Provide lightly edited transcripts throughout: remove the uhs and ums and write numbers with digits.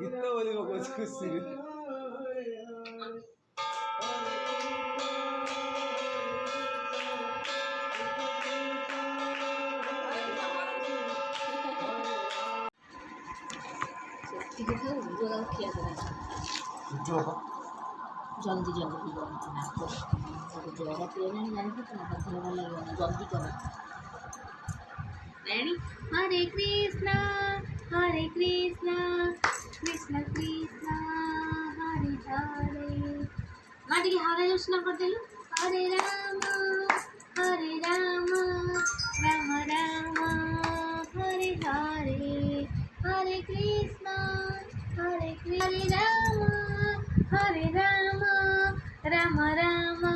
Kita boleh bawa diskusi. Tiga tahun jual kia tu. Jual. Jual di jual aku. Satu jual tapi ni nanti kenapa kalau lagi jual di kau. Ready? Hare Krishna, Hare Krishna, Krishna Krishna, Hare Hare. Mati Hare Krishna करते लो. Hare Rama, Hare Rama, Rama Rama, Hare Hare, Hare Krishna, Hare Krishna, Hare Rama, Rama Rama,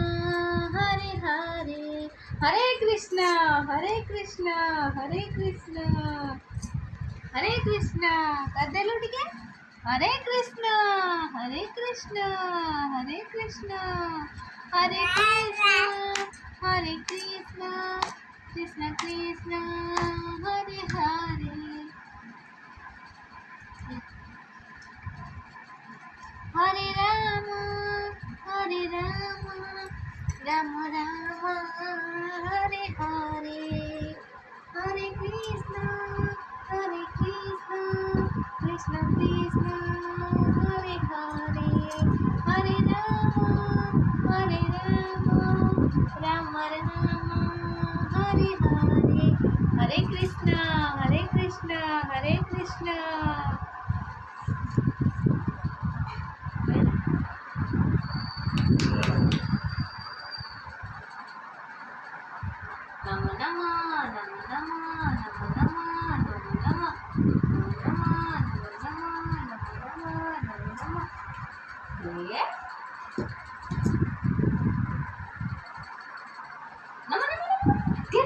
Hare Hare. Hare Krishna, Hare Krishna, Hare Krishna, Hare Krishna. कर दे लो ठीक है. Hare Krishna, Hare Krishna, Hare Krishna, Hare Krishna, Hare Krishna, Krishna Krishna, Hare Hare. Hare Rama, Hare Rama, Rama Rama, Hare Hare. Hare Krishna, Hare Krishna, Krishna Krishna, Hare Hare. Hare Rama, Hare Rama, Rama Rama, Hare Hare. Hare Krishna, Hare Krishna, Hare Krishna. Nama nama, nama nama, nama nama, nama nama, nama nama, nama nama, nama nama. Boleh? Nama nama nama. Dia.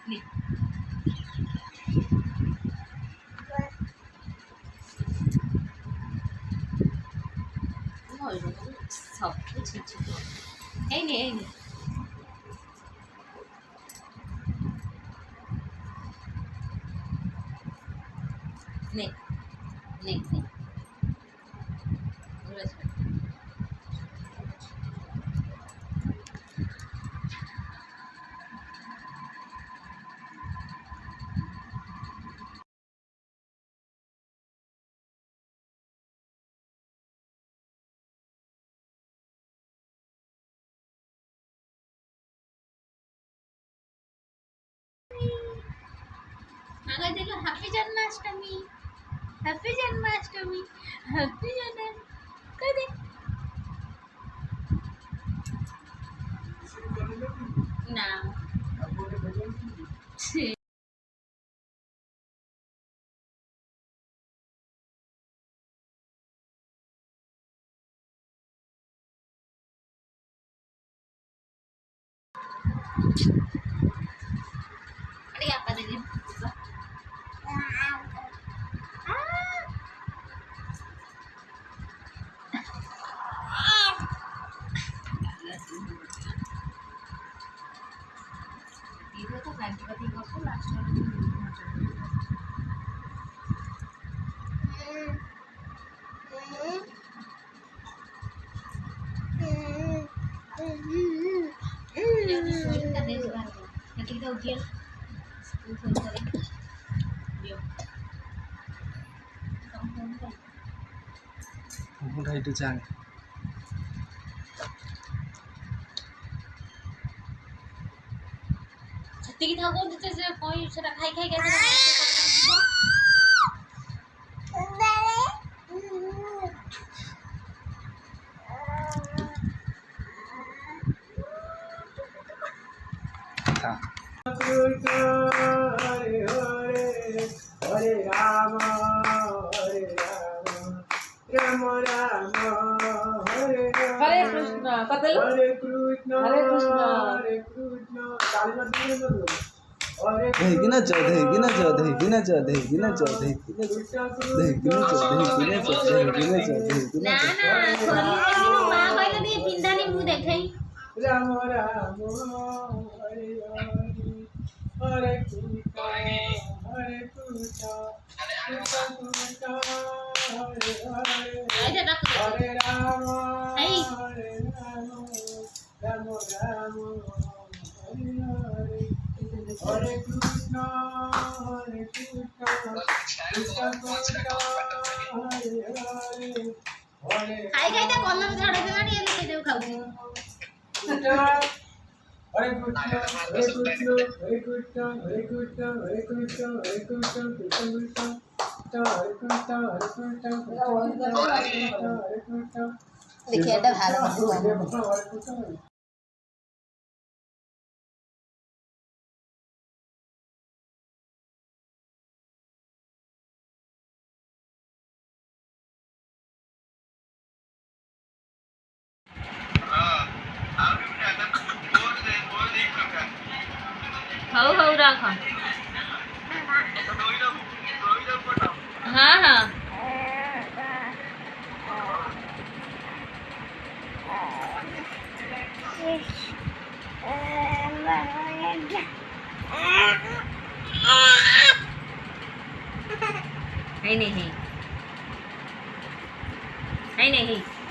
Nih. सब कुछ है नहीं आगे देखो happy Janmashtami, happy Janmashtami, happy जन्म करे ना अरे apa tadi? Itu tuh kan tiba-tiba aku langsung nanti kita ujian udah itu jangan setinggi tahu itu saya koi sudah kai guys था। हरे राम राम राम हरे हरे कृष्ण कतल हरे कृष्ण हरे कृष्ण हरे कृष्ण ताली मार दीजिए ना लोग। हरे गिना चौ गिना चौ गिना चौ गिना चौ गिना चौ गिना चौ गिना चौ गिना चौ ना ना खोली मां कहले दी पिंडानी मु देखाई राम राम हरे हरे कृष्ण हरे कृष्ण कृष्ण कृष्ण हरे हरे आइजा रख दे हरे राम hey हरे राम राम राम हरे हरे हरे कृष्ण कृष्ण कृष्ण हरे हरे हरे खाई खाई ता कलर झाड़ देना ये लोग देव खाऊ हरे कृष्ण हरे कृष्ण हरे कृष्ण हरे कृष्ण हरे कृष्ण हरे कृष्ण कृष्ण कृष्ण हरे कृष्ण हरे कृष्ण हरे कृष्ण देखिए এটা ভালো हरे कृष्ण ହଉ ହଉ ରଖ ହଁ ହଁ hay này hay hay này hay